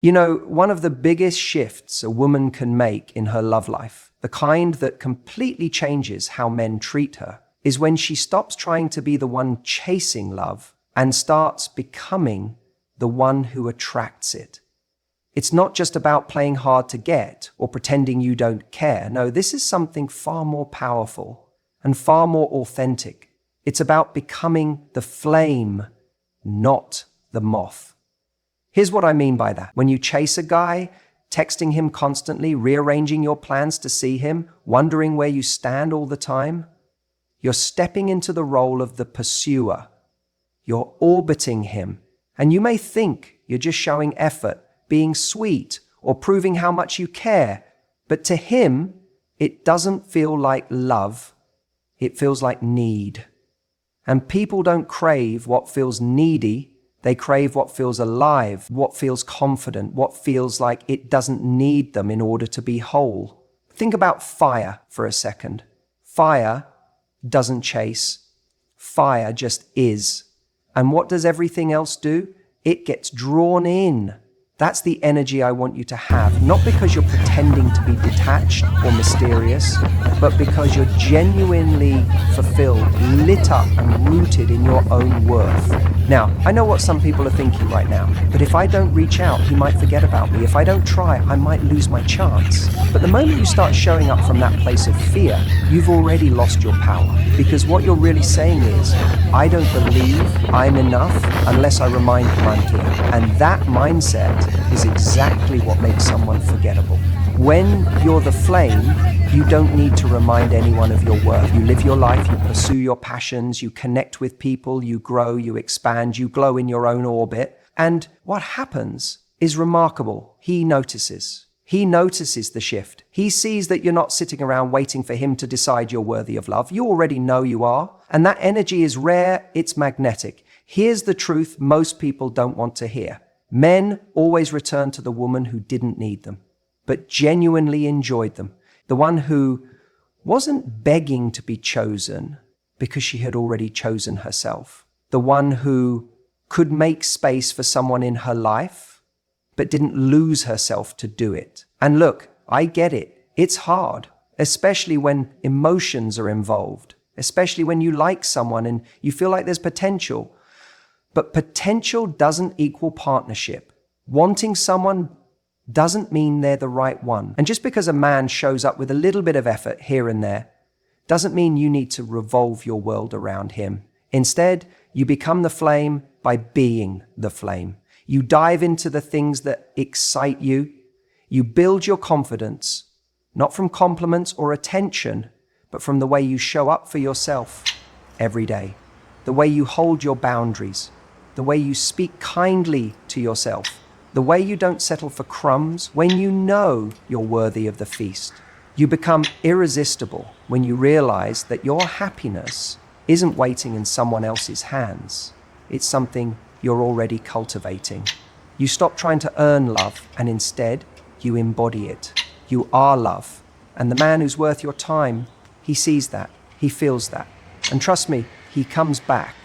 You know, one of the biggest shifts a woman can make in her love life, the kind that completely changes how men treat her, is when she stops trying to be the one chasing love and starts becoming the one who attracts it. It's not just about playing hard to get or pretending you don't care. No, this is something far more powerful and far more authentic. It's about becoming the flame, not the moth. Here's what I mean by that. When you chase a guy, texting him constantly, rearranging your plans to see him, wondering where you stand all the time, you're stepping into the role of the pursuer. You're orbiting him, and you may think you're just showing effort, being sweet, or proving how much you care, but to him, it doesn't feel like love. It feels like need. And people don't crave what feels needy. They crave what feels alive, what feels confident, what feels like it doesn't need them in order to be whole. Think about fire for a second. Fire doesn't chase. Fire just is. And what does everything else do? It gets drawn in. That's the energy I want you to have, not because you're pretending to be detached or mysterious, but because you're genuinely fulfilled, lit up and rooted in your own worth. Now, I know what some people are thinking right now, but if I don't reach out, he might forget about me. If I don't try, I might lose my chance. But the moment you start showing up from that place of fear, you've already lost your power. Because what you're really saying is, I don't believe I'm enough unless I remind him I'm here. And that mindset is exactly what makes someone forgettable. When you're the flame, you don't need to remind anyone of your worth. You live your life, you pursue your passions, you connect with people, you grow, you expand, you glow in your own orbit. And what happens is remarkable. He notices. He notices the shift. He sees that you're not sitting around waiting for him to decide you're worthy of love. You already know you are. And that energy is rare, it's magnetic. Here's the truth most people don't want to hear. Men always return to the woman who didn't need them, but genuinely enjoyed them. The one who wasn't begging to be chosen because she had already chosen herself. The one who could make space for someone in her life, but didn't lose herself to do it. And look, I get it. It's hard, especially when emotions are involved, especially when you like someone and you feel like there's potential. But potential doesn't equal partnership. Wanting someone doesn't mean they're the right one. And just because a man shows up with a little bit of effort here and there, doesn't mean you need to revolve your world around him. Instead, you become the flame by being the flame. You dive into the things that excite you. You build your confidence, not from compliments or attention, but from the way you show up for yourself every day, the way you hold your boundaries, the way you speak kindly to yourself, the way you don't settle for crumbs when you know you're worthy of the feast. You become irresistible when you realize that your happiness isn't waiting in someone else's hands. It's something you're already cultivating. You stop trying to earn love and instead you embody it. You are love. And the man who's worth your time, he sees that, he feels that. And trust me, he comes back.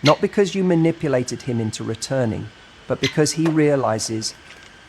Not because you manipulated him into returning, but because he realizes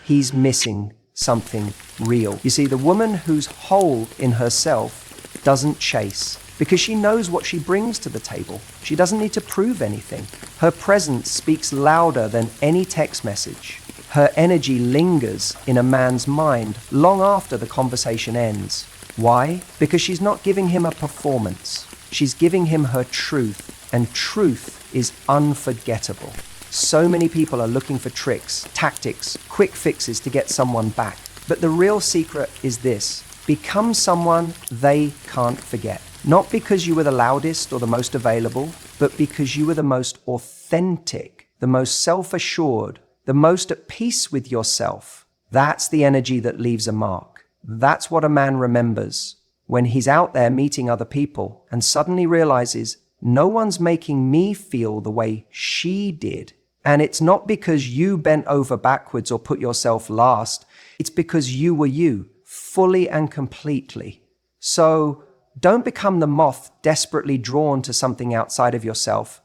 he's missing something real. You see, the woman who's whole in herself doesn't chase because she knows what she brings to the table. She doesn't need to prove anything. Her presence speaks louder than any text message. Her energy lingers in a man's mind long after the conversation ends. Why? Because she's not giving him a performance. She's giving him her truth. And truth is unforgettable. So many people are looking for tricks, tactics, quick fixes to get someone back. But the real secret is this: become someone they can't forget. Not because you were the loudest or the most available, but because you were the most authentic, the most self-assured, the most at peace with yourself. That's the energy that leaves a mark. That's what a man remembers when he's out there meeting other people and suddenly realizes, no one's making me feel the way she did. And it's not because you bent over backwards or put yourself last. It's because you were you, fully and completely. So don't become the moth desperately drawn to something outside of yourself.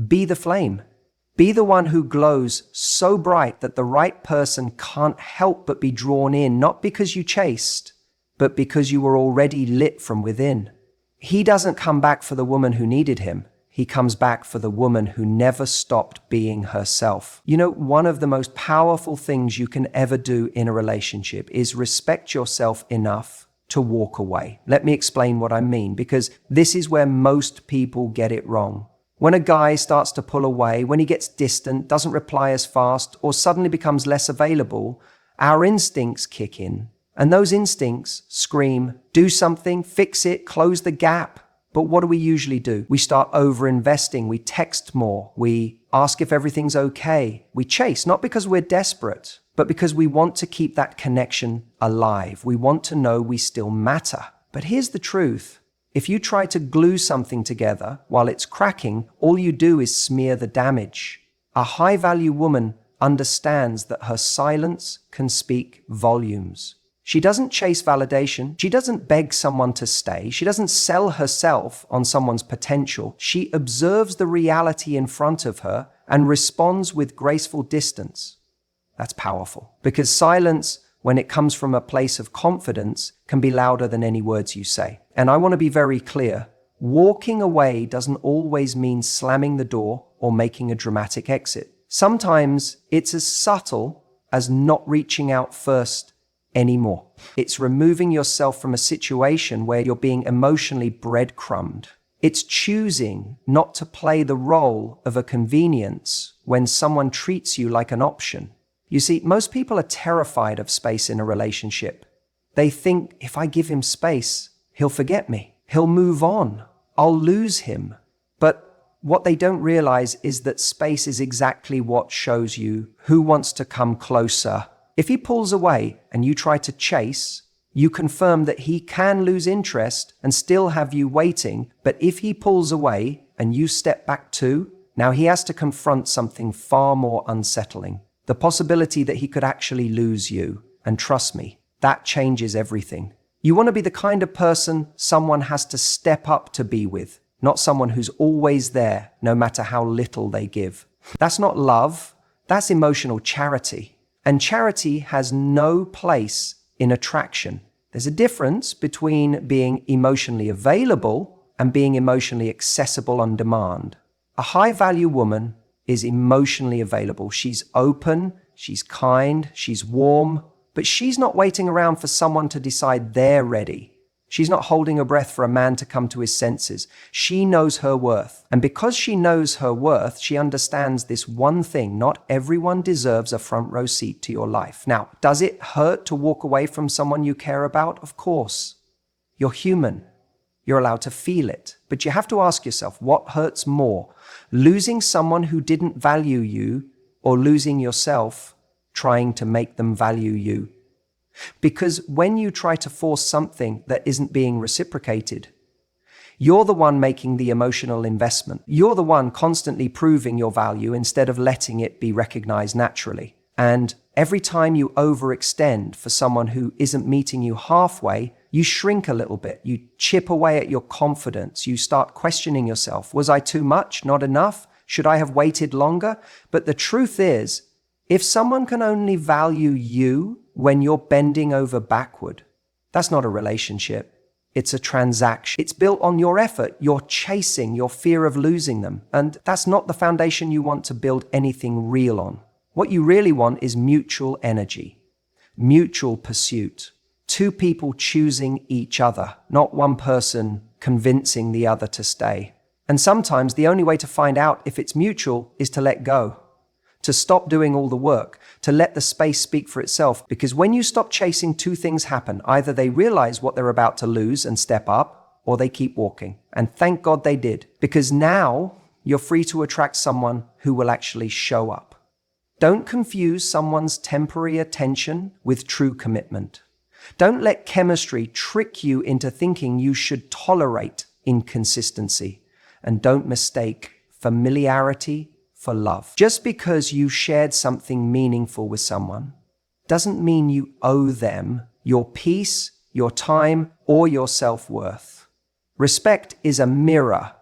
Be the flame. Be the one who glows so bright that the right person can't help but be drawn in, not because you chased, but because you were already lit from within. He doesn't come back for the woman who needed him. He comes back for the woman who never stopped being herself. You know, one of the most powerful things you can ever do in a relationship is respect yourself enough to walk away. Let me explain what I mean, because this is where most people get it wrong. When a guy starts to pull away, when he gets distant, doesn't reply as fast, or suddenly becomes less available, our instincts kick in. And those instincts scream, do something, fix it, close the gap. But what do we usually do? We start over-investing, we text more, we ask if everything's okay. We chase, not because we're desperate, but because we want to keep that connection alive. We want to know we still matter. But here's the truth. If you try to glue something together while it's cracking, all you do is smear the damage. A high-value woman understands that her silence can speak volumes. She doesn't chase validation. She doesn't beg someone to stay. She doesn't sell herself on someone's potential. She observes the reality in front of her and responds with graceful distance. That's powerful, because silence, when it comes from a place of confidence, can be louder than any words you say. And I want to be very clear. Walking away doesn't always mean slamming the door or making a dramatic exit. Sometimes it's as subtle as not reaching out first anymore. It's removing yourself from a situation where you're being emotionally breadcrumbed. It's choosing not to play the role of a convenience when someone treats you like an option. You see, most people are terrified of space in a relationship. They think, if I give him space, he'll forget me. He'll move on. I'll lose him. But what they don't realize is that space is exactly what shows you who wants to come closer. If he pulls away and you try to chase, you confirm that he can lose interest and still have you waiting. But if he pulls away and you step back too, now he has to confront something far more unsettling. The possibility that he could actually lose you. And trust me, that changes everything. You want to be the kind of person someone has to step up to be with, not someone who's always there, no matter how little they give. That's not love, that's emotional charity. And charity has no place in attraction. There's a difference between being emotionally available and being emotionally accessible on demand. A high-value woman is emotionally available. She's open, she's kind, she's warm, but she's not waiting around for someone to decide they're ready. She's not holding her breath for a man to come to his senses. She knows her worth. And because she knows her worth, she understands this one thing: not everyone deserves a front row seat to your life. Now, does it hurt to walk away from someone you care about? Of course. You're human. You're allowed to feel it. But you have to ask yourself, what hurts more? Losing someone who didn't value you, or losing yourself trying to make them value you? Because when you try to force something that isn't being reciprocated, you're the one making the emotional investment. You're the one constantly proving your value instead of letting it be recognized naturally. And every time you overextend for someone who isn't meeting you halfway, you shrink a little bit. You chip away at your confidence. You start questioning yourself. Was I too much? Not enough? Should I have waited longer? But the truth is, if someone can only value you when you're bending over backward, that's not a relationship. It's a transaction. It's built on your effort, your chasing, your fear of losing them. And that's not the foundation you want to build anything real on. What you really want is mutual energy, mutual pursuit. Two people choosing each other, not one person convincing the other to stay. And sometimes the only way to find out if it's mutual is to let go. To stop doing all the work, to let the space speak for itself. Because when you stop chasing, two things happen. Either they realize what they're about to lose and step up, or they keep walking. And thank God they did, because now you're free to attract someone who will actually show up. Don't confuse someone's temporary attention with true commitment. Don't let chemistry trick you into thinking you should tolerate inconsistency. And don't mistake familiarity for love. Just because you shared something meaningful with someone doesn't mean you owe them your peace, your time, or your self-worth. Respect is a mirror.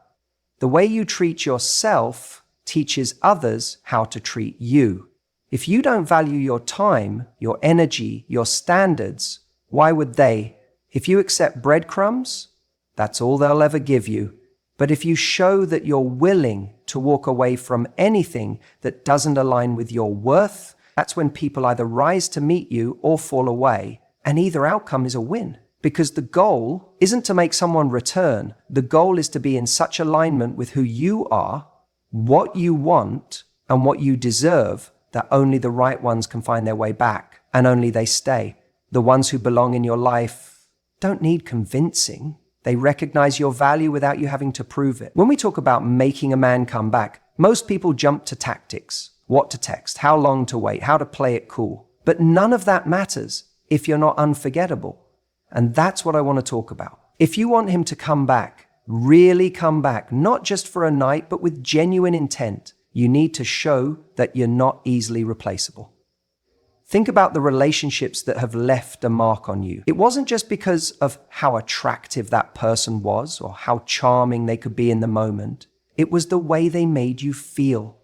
The way you treat yourself teaches others how to treat you. If you don't value your time, your energy, your standards, why would they? If you accept breadcrumbs, that's all they'll ever give you. But if you show that you're willing to walk away from anything that doesn't align with your worth, that's when people either rise to meet you or fall away, and either outcome is a win. Because the goal isn't to make someone return. The goal is to be in such alignment with who you are, what you want, and what you deserve that only the right ones can find their way back, and only they stay. The ones who belong in your life don't need convincing. They recognize your value without you having to prove it. When we talk about making a man come back, most people jump to tactics. What to text, how long to wait, how to play it cool. But none of that matters if you're not unforgettable. And that's what I want to talk about. If you want him to come back, really come back, not just for a night, but with genuine intent, you need to show that you're not easily replaceable. Think about the relationships that have left a mark on you. It wasn't just because of how attractive that person was or how charming they could be in the moment. It was the way they made you feel.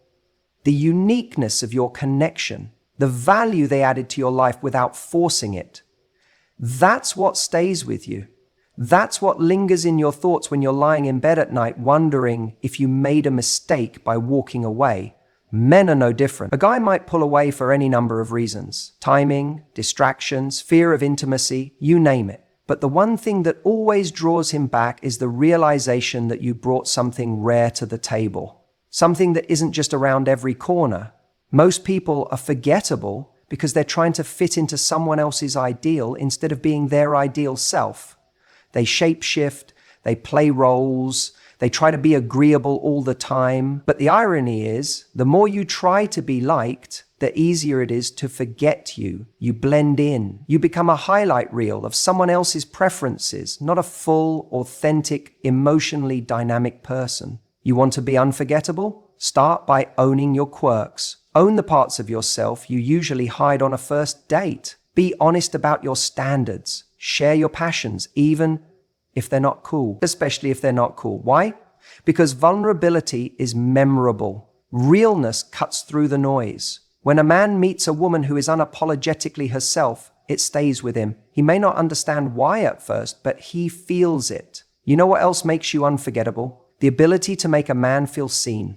The uniqueness of your connection, the value they added to your life without forcing it. That's what stays with you. That's what lingers in your thoughts when you're lying in bed at night wondering if you made a mistake by walking away. Men are no different. A guy might pull away for any number of reasons. Timing, distractions, fear of intimacy, you name it. But the one thing that always draws him back is the realization that you brought something rare to the table. Something that isn't just around every corner. Most people are forgettable because they're trying to fit into someone else's ideal instead of being their ideal self. They shape-shift, they play roles, they try to be agreeable all the time. But the irony is, the more you try to be liked, the easier it is to forget you. You blend in. You become a highlight reel of someone else's preferences, not a full, authentic, emotionally dynamic person. You want to be unforgettable? Start by owning your quirks. Own the parts of yourself you usually hide on a first date. Be honest about your standards. Share your passions, even if they're not cool, especially if they're not cool. Why? Because vulnerability is memorable. Realness cuts through the noise. When a man meets a woman who is unapologetically herself, it stays with him. He may not understand why at first, but he feels it. You know what else makes you unforgettable? The ability to make a man feel seen.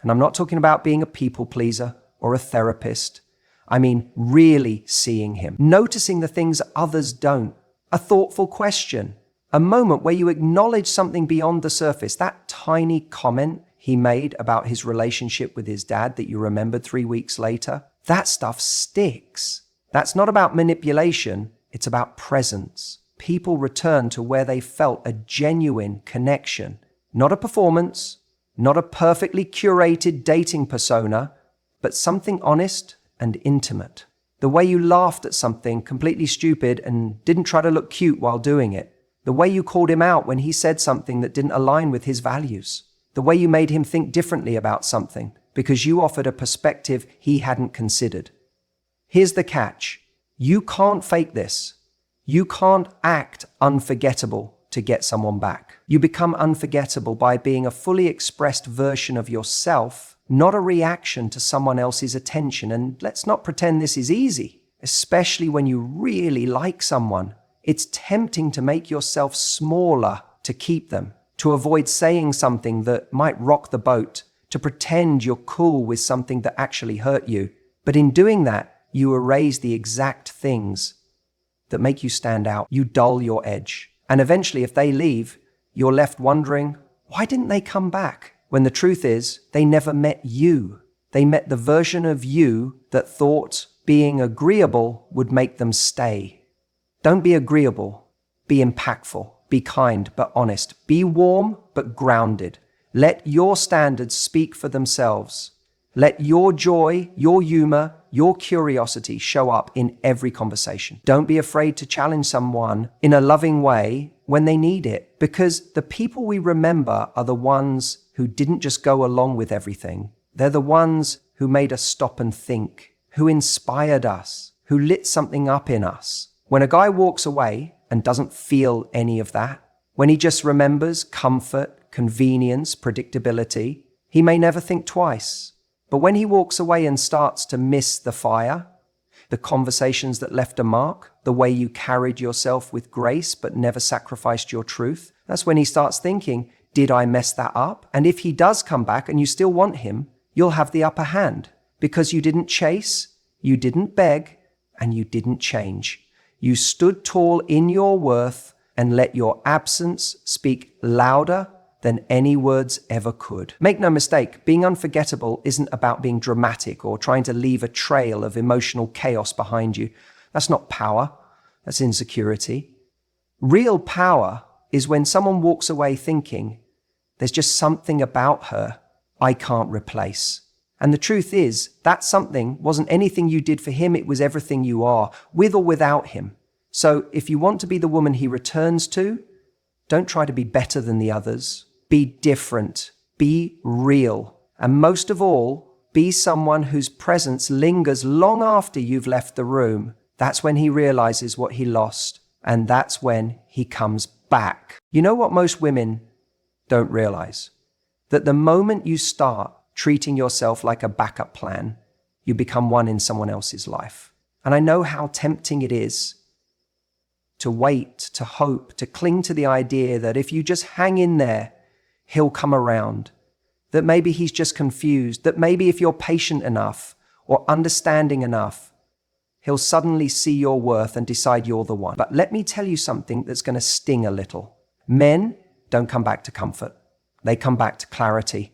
And I'm not talking about being a people pleaser or a therapist. I mean really seeing him, noticing the things others don't. A thoughtful question. A moment where you acknowledge something beyond the surface, that tiny comment he made about his relationship with his dad that you remembered 3 weeks later, that stuff sticks. That's not about manipulation, it's about presence. People return to where they felt a genuine connection, not a performance, not a perfectly curated dating persona, but something honest and intimate. The way you laughed at something completely stupid and didn't try to look cute while doing it. The way you called him out when he said something that didn't align with his values. The way you made him think differently about something because you offered a perspective he hadn't considered. Here's the catch. You can't fake this. You can't act unforgettable to get someone back. You become unforgettable by being a fully expressed version of yourself, not a reaction to someone else's attention. And let's not pretend this is easy, especially when you really like someone. It's tempting to make yourself smaller to keep them, to avoid saying something that might rock the boat, to pretend you're cool with something that actually hurt you. But in doing that, you erase the exact things that make you stand out. You dull your edge. And eventually, if they leave, you're left wondering, why didn't they come back? When the truth is, they never met you. They met the version of you that thought being agreeable would make them stay. Don't be agreeable. Be impactful. Be kind but honest. Be warm but grounded. Let your standards speak for themselves. Let your joy, your humor, your curiosity show up in every conversation. Don't be afraid to challenge someone in a loving way when they need it, because the people we remember are the ones who didn't just go along with everything. They're the ones who made us stop and think, who inspired us, who lit something up in us. When a guy walks away and doesn't feel any of that, when he just remembers comfort, convenience, predictability, He may never think twice. But when he walks away and starts to miss the fire, the conversations that left a mark, the way you carried yourself with grace but never sacrificed your truth, that's when he starts thinking, did I mess that up? And if he does come back and you still want him, you'll have the upper hand because you didn't chase, you didn't beg, and you didn't change. You stood tall in your worth and let your absence speak louder than any words ever could. Make no mistake, being unforgettable isn't about being dramatic or trying to leave a trail of emotional chaos behind you. That's not power, that's insecurity. Real power is when someone walks away thinking, there's just something about her I can't replace. And the truth is, that something wasn't anything you did for him, it was everything you are, with or without him. So if you want to be the woman he returns to, don't try to be better than the others. Be different, be real, and most of all, be someone whose presence lingers long after you've left the room. That's when he realizes what he lost, and that's when he comes back. You know what most women don't realize? That the moment you start treating yourself like a backup plan, you become one in someone else's life. And I know how tempting it is to wait, to hope, to cling to the idea that if you just hang in there, he'll come around, that maybe he's just confused, that maybe if you're patient enough or understanding enough, he'll suddenly see your worth and decide you're the one. But let me tell you something that's going to sting a little. Men don't come back to comfort. They come back to clarity.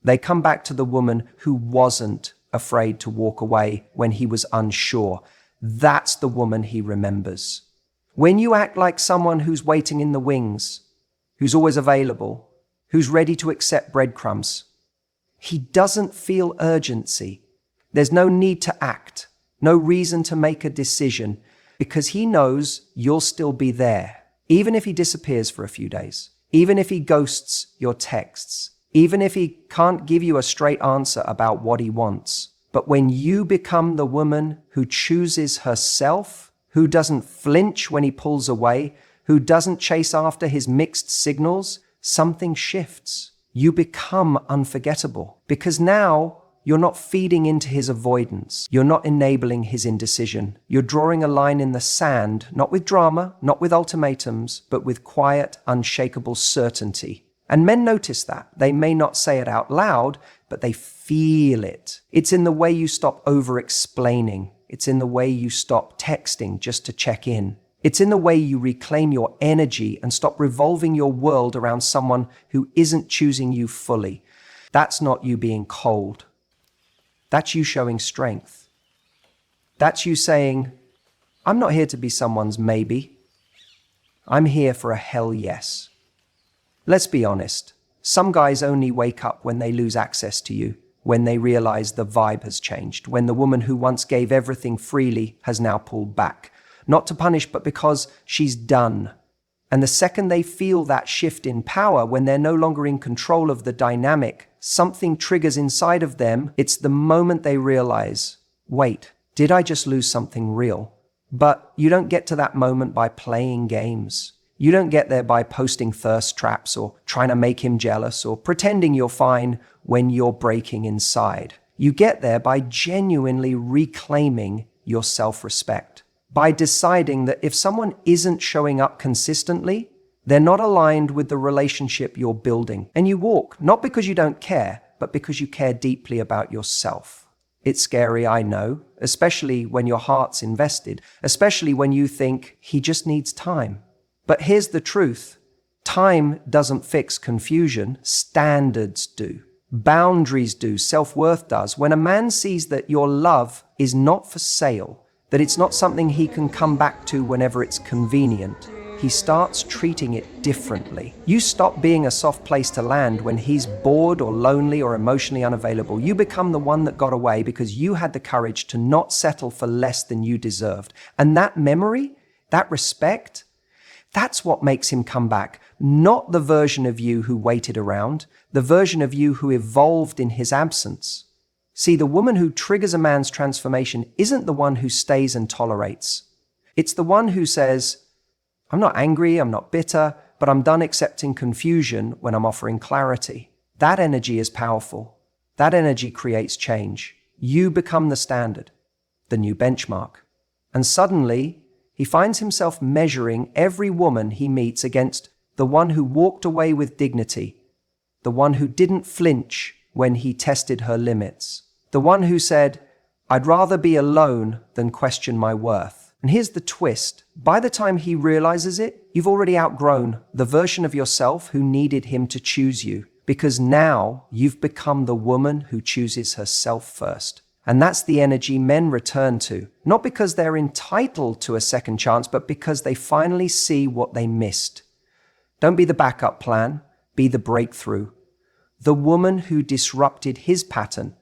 They come back to the woman who wasn't afraid to walk away when he was unsure. That's the woman he remembers. When you act like someone who's waiting in the wings, who's always available, who's ready to accept breadcrumbs, he doesn't feel urgency. There's no need to act, no reason to make a decision, because he knows you'll still be there, even if he disappears for a few days, even if he ghosts your texts, even if he can't give you a straight answer about what he wants. But when you become the woman who chooses herself, who doesn't flinch when he pulls away, who doesn't chase after his mixed signals, something shifts. You become unforgettable because now you're not feeding into his avoidance. You're not enabling his indecision. You're drawing a line in the sand, not with drama, not with ultimatums, but with quiet, unshakable certainty. And men notice that. They may not say it out loud, but they feel it. It's in the way you stop over-explaining. It's in the way you stop texting just to check in. It's in the way you reclaim your energy and stop revolving your world around someone who isn't choosing you fully. That's not you being cold. That's you showing strength. That's you saying, I'm not here to be someone's maybe. I'm here for a hell yes. Let's be honest. Some guys only wake up when they lose access to you, when they realize the vibe has changed, when the woman who once gave everything freely has now pulled back. Not to punish, but because she's done. And the second they feel that shift in power, when they're no longer in control of the dynamic, something triggers inside of them. It's the moment they realize, wait, did I just lose something real? But you don't get to that moment by playing games. You don't get there by posting thirst traps or trying to make him jealous or pretending you're fine when you're breaking inside. You get there by genuinely reclaiming your self-respect, by deciding that if someone isn't showing up consistently, they're not aligned with the relationship you're building. And you walk, not because you don't care, but because you care deeply about yourself. It's scary, I know, especially when your heart's invested, especially when you think he just needs time. But here's the truth. Time doesn't fix confusion. Standards do. Boundaries do. Self-worth does. When a man sees that your love is not for sale, that it's not something he can come back to whenever it's convenient, he starts treating it differently. You stop being a soft place to land when he's bored or lonely or emotionally unavailable. You become the one that got away because you had the courage to not settle for less than you deserved. And that memory, that respect, that's what makes him come back, not the version of you who waited around, the version of you who evolved in his absence. See, the woman who triggers a man's transformation isn't the one who stays and tolerates. It's the one who says, I'm not angry, I'm not bitter, but I'm done accepting confusion when I'm offering clarity. That energy is powerful. That energy creates change. You become the standard, the new benchmark. And suddenly, he finds himself measuring every woman he meets against the one who walked away with dignity, the one who didn't flinch when he tested her limits, the one who said, "I'd rather be alone than question my worth." And here's the twist. By the time he realizes it, you've already outgrown the version of yourself who needed him to choose you, because now you've become the woman who chooses herself first. And that's the energy men return to, not because they're entitled to a second chance, but because they finally see what they missed. Don't be the backup plan, be the breakthrough. The woman who disrupted his pattern,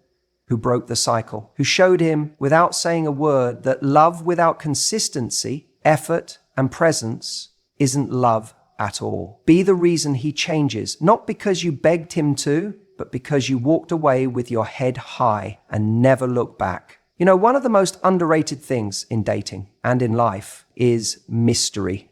who broke the cycle, who showed him without saying a word that love without consistency, effort, and presence isn't love at all. Be the reason he changes, not because you begged him to, but because you walked away with your head high and never looked back. You know, one of the most underrated things in dating and in life is mystery.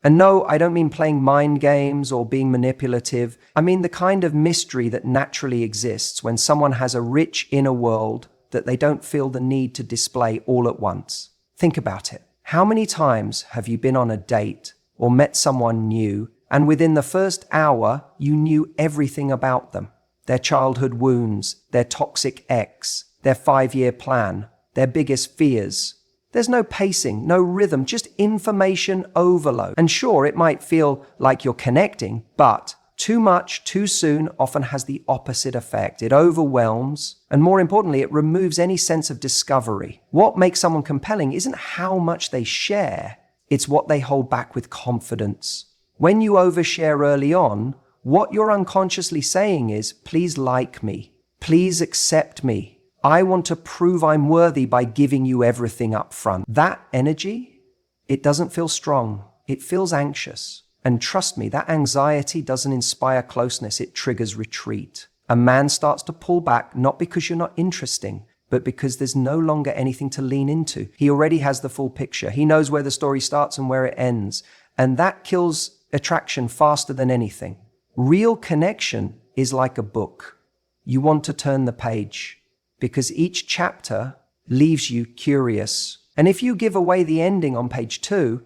And no, I don't mean playing mind games or being manipulative. I mean the kind of mystery that naturally exists when someone has a rich inner world that they don't feel the need to display all at once. Think about it. How many times have you been on a date or met someone new, and within the first hour, you knew everything about them? Their childhood wounds, their toxic ex, their 5-year plan, their biggest fears. There's no pacing, no rhythm, just information overload. And sure, it might feel like you're connecting, but too much, too soon often has the opposite effect. It overwhelms, and more importantly, it removes any sense of discovery. What makes someone compelling isn't how much they share, it's what they hold back with confidence. When you overshare early on, what you're unconsciously saying is, please like me, please accept me. I want to prove I'm worthy by giving you everything up front. That energy, it doesn't feel strong. It feels anxious. And trust me, that anxiety doesn't inspire closeness. It triggers retreat. A man starts to pull back, not because you're not interesting, but because there's no longer anything to lean into. He already has the full picture. He knows where the story starts and where it ends. And that kills attraction faster than anything. Real connection is like a book. You want to turn the page, because each chapter leaves you curious. And if you give away the ending on page 2,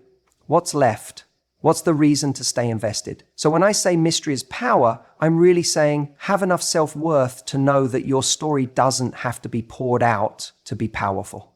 what's left? What's the reason to stay invested? So when I say mystery is power, I'm really saying have enough self-worth to know that your story doesn't have to be poured out to be powerful.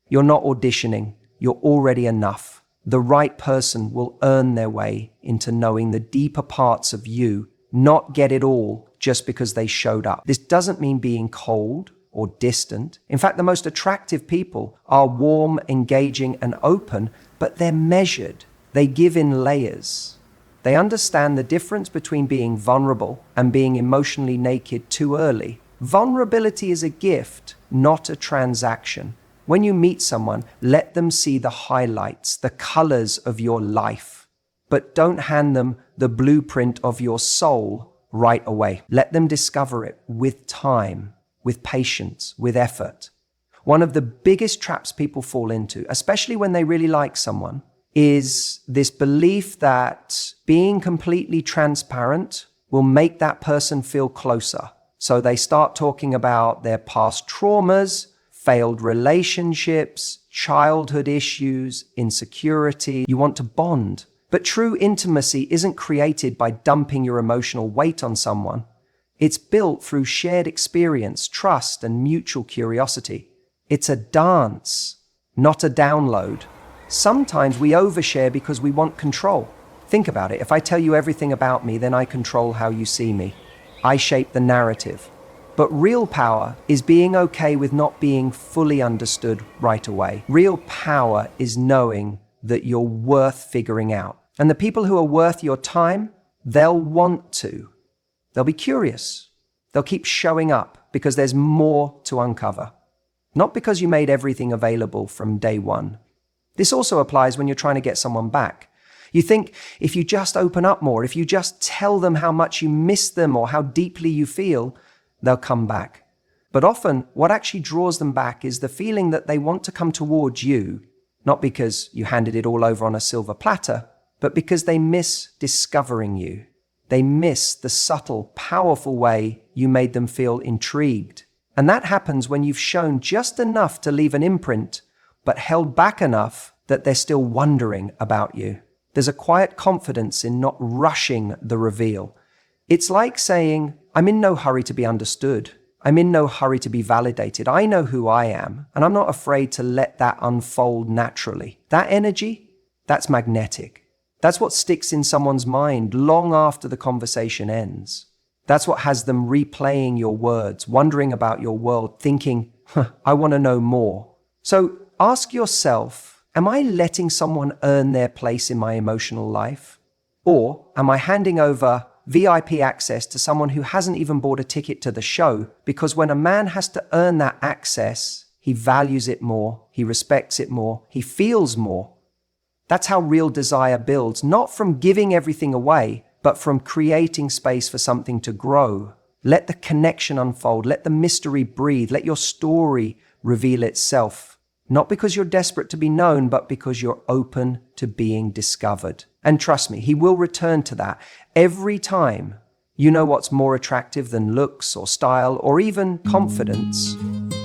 You're not auditioning. You're already enough. The right person will earn their way into knowing the deeper parts of you, not get it all just because they showed up. This doesn't mean being cold or distant. In fact, the most attractive people are warm, engaging, and open, but they're measured. They give in layers. They understand the difference between being vulnerable and being emotionally naked too early. Vulnerability is a gift, not a transaction. When you meet someone, let them see the highlights, the colors of your life, but don't hand them the blueprint of your soul right away. Let them discover it with time, with patience, with effort. One of the biggest traps people fall into, especially when they really like someone, is this belief that being completely transparent will make that person feel closer. So they start talking about their past traumas, failed relationships, childhood issues, insecurity. You want to bond. But true intimacy isn't created by dumping your emotional weight on someone. It's built through shared experience, trust, and mutual curiosity. It's a dance, not a download. Sometimes we overshare because we want control. Think about it. If I tell you everything about me, then I control how you see me. I shape the narrative. But real power is being okay with not being fully understood right away. Real power is knowing that you're worth figuring out. And the people who are worth your time, they'll want to. They'll be curious. They'll keep showing up because there's more to uncover. Not because you made everything available from day one. This also applies when you're trying to get someone back. You think if you just open up more, if you just tell them how much you miss them or how deeply you feel, they'll come back. But often what actually draws them back is the feeling that they want to come towards you, not because you handed it all over on a silver platter, but because they miss discovering you. They miss the subtle, powerful way you made them feel intrigued. And that happens when you've shown just enough to leave an imprint, but held back enough that they're still wondering about you. There's a quiet confidence in not rushing the reveal. It's like saying, I'm in no hurry to be understood. I'm in no hurry to be validated. I know who I am, and I'm not afraid to let that unfold naturally. That energy, that's magnetic. That's what sticks in someone's mind long after the conversation ends. That's what has them replaying your words, wondering about your world, thinking, I want to know more. So ask yourself, am I letting someone earn their place in my emotional life? Or am I handing over VIP access to someone who hasn't even bought a ticket to the show? Because when a man has to earn that access, he values it more, he respects it more, he feels more. That's how real desire builds, not from giving everything away, but from creating space for something to grow. Let the connection unfold, let the mystery breathe, let your story reveal itself. Not because you're desperate to be known, but because you're open to being discovered. And trust me, he will return to that every time. You know what's more attractive than looks or style or even confidence?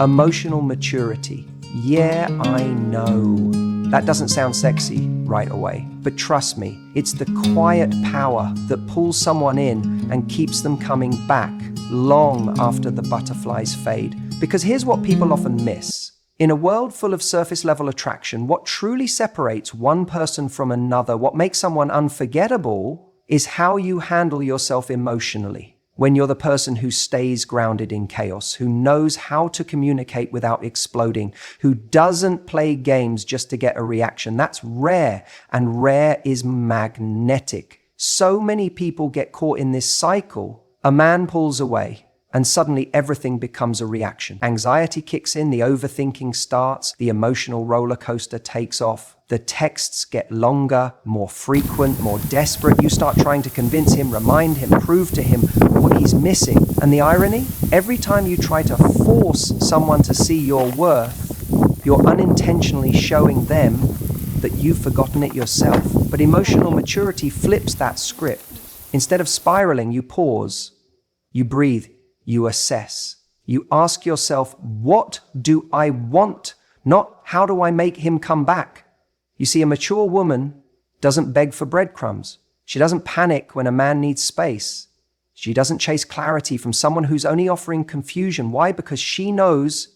Emotional maturity. Yeah, I know. That doesn't sound sexy right away, but trust me, it's the quiet power that pulls someone in and keeps them coming back long after the butterflies fade. Because here's what people often miss. In a world full of surface-level attraction, what truly separates one person from another, what makes someone unforgettable, is how you handle yourself emotionally. When you're the person who stays grounded in chaos, who knows how to communicate without exploding, who doesn't play games just to get a reaction. That's rare, and rare is magnetic. So many people get caught in this cycle. A man pulls away, and suddenly everything becomes a reaction. Anxiety kicks in, the overthinking starts, the emotional roller coaster takes off. The texts get longer, more frequent, more desperate. You start trying to convince him, remind him, prove to him what he's missing. And the irony? Every time you try to force someone to see your worth, you're unintentionally showing them that you've forgotten it yourself. But emotional maturity flips that script. Instead of spiraling, you pause, you breathe, you assess. You ask yourself, what do I want? Not how do I make him come back? You see, a mature woman doesn't beg for breadcrumbs. She doesn't panic when a man needs space. She doesn't chase clarity from someone who's only offering confusion. Why? Because she knows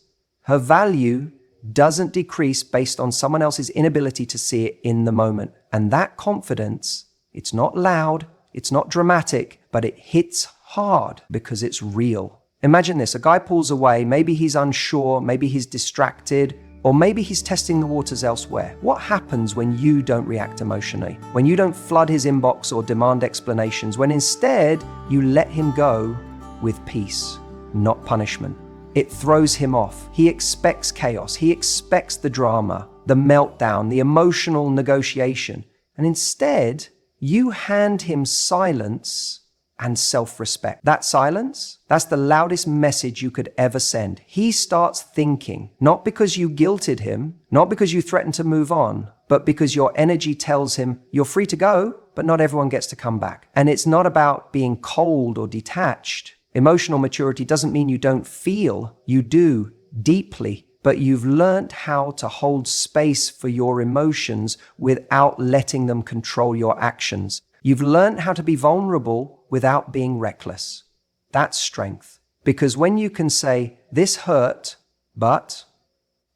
her value doesn't decrease based on someone else's inability to see it in the moment. And that confidence, it's not loud, it's not dramatic, but it hits hard because it's real. Imagine this, a guy pulls away, maybe he's unsure, maybe he's distracted, or maybe he's testing the waters elsewhere. What happens when you don't react emotionally? When you don't flood his inbox or demand explanations, when instead you let him go with peace, not punishment? It throws him off. He expects chaos. He expects the drama, the meltdown, the emotional negotiation. And instead, you hand him silence and self-respect. That silence, that's the loudest message you could ever send. He starts thinking, not because you guilted him, not because you threatened to move on, but because your energy tells him you're free to go, but not everyone gets to come back. And it's not about being cold or detached. Emotional maturity doesn't mean you don't feel. You do, deeply, but you've learned how to hold space for your emotions without letting them control your actions. You've learned how to be vulnerable without being reckless. That's strength. Because when you can say, this hurt, but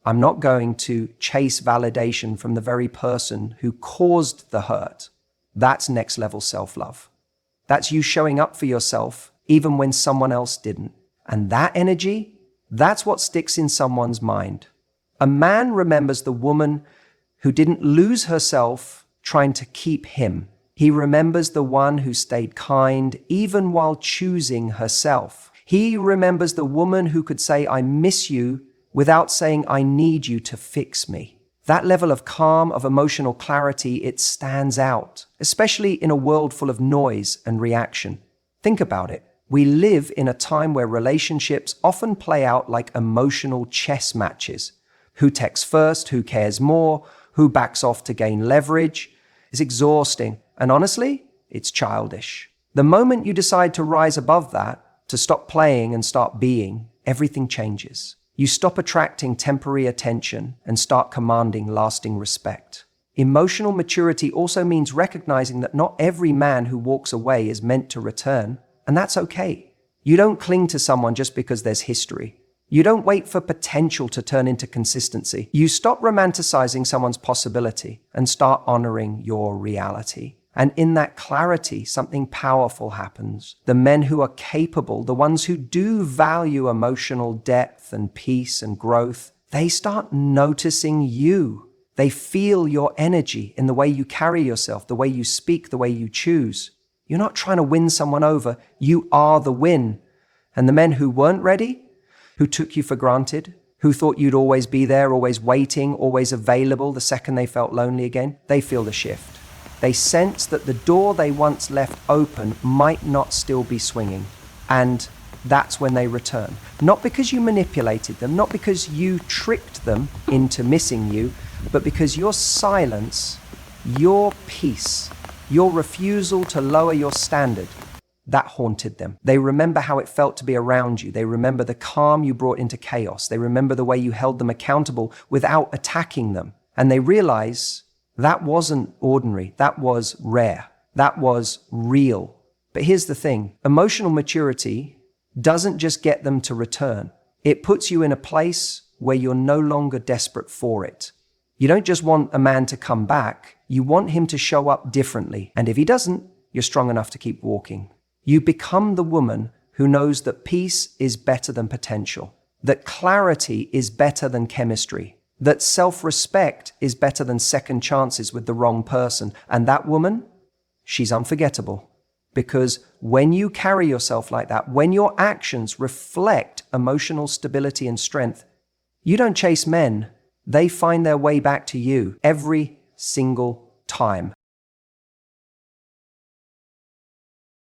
I'm not going to chase validation from the very person who caused the hurt, that's next level self-love. That's you showing up for yourself even when someone else didn't. And that energy, that's what sticks in someone's mind. A man remembers the woman who didn't lose herself trying to keep him. He remembers the one who stayed kind even while choosing herself. He remembers the woman who could say, I miss you, without saying, I need you to fix me. That level of calm, of emotional clarity, it stands out, especially in a world full of noise and reaction. Think about it. We live in a time where relationships often play out like emotional chess matches. Who texts first? Who cares more? Who backs off to gain leverage? It's exhausting. And honestly, it's childish. The moment you decide to rise above that, to stop playing and start being, everything changes. You stop attracting temporary attention and start commanding lasting respect. Emotional maturity also means recognizing that not every man who walks away is meant to return, and that's okay. You don't cling to someone just because there's history. You don't wait for potential to turn into consistency. You stop romanticizing someone's possibility and start honoring your reality. And in that clarity, something powerful happens. The men who are capable, the ones who do value emotional depth and peace and growth, they start noticing you. They feel your energy in the way you carry yourself, the way you speak, the way you choose. You're not trying to win someone over. You are the win. And the men who weren't ready, who took you for granted, who thought you'd always be there, always waiting, always available the second they felt lonely again, they feel the shift. They sense that the door they once left open might not still be swinging. And that's when they return. Not because you manipulated them, not because you tricked them into missing you, but because your silence, your peace, your refusal to lower your standard, that haunted them. They remember how it felt to be around you. They remember the calm you brought into chaos. They remember the way you held them accountable without attacking them. And they realize that wasn't ordinary. That was rare. That was real. But here's the thing. Emotional maturity doesn't just get them to return. It puts you in a place where you're no longer desperate for it. You don't just want a man to come back. You want him to show up differently. And if he doesn't, you're strong enough to keep walking. You become the woman who knows that peace is better than potential, that clarity is better than chemistry, that self-respect is better than second chances with the wrong person. And that woman, she's unforgettable. Because when you carry yourself like that, when your actions reflect emotional stability and strength, you don't chase men. They find their way back to you every single time.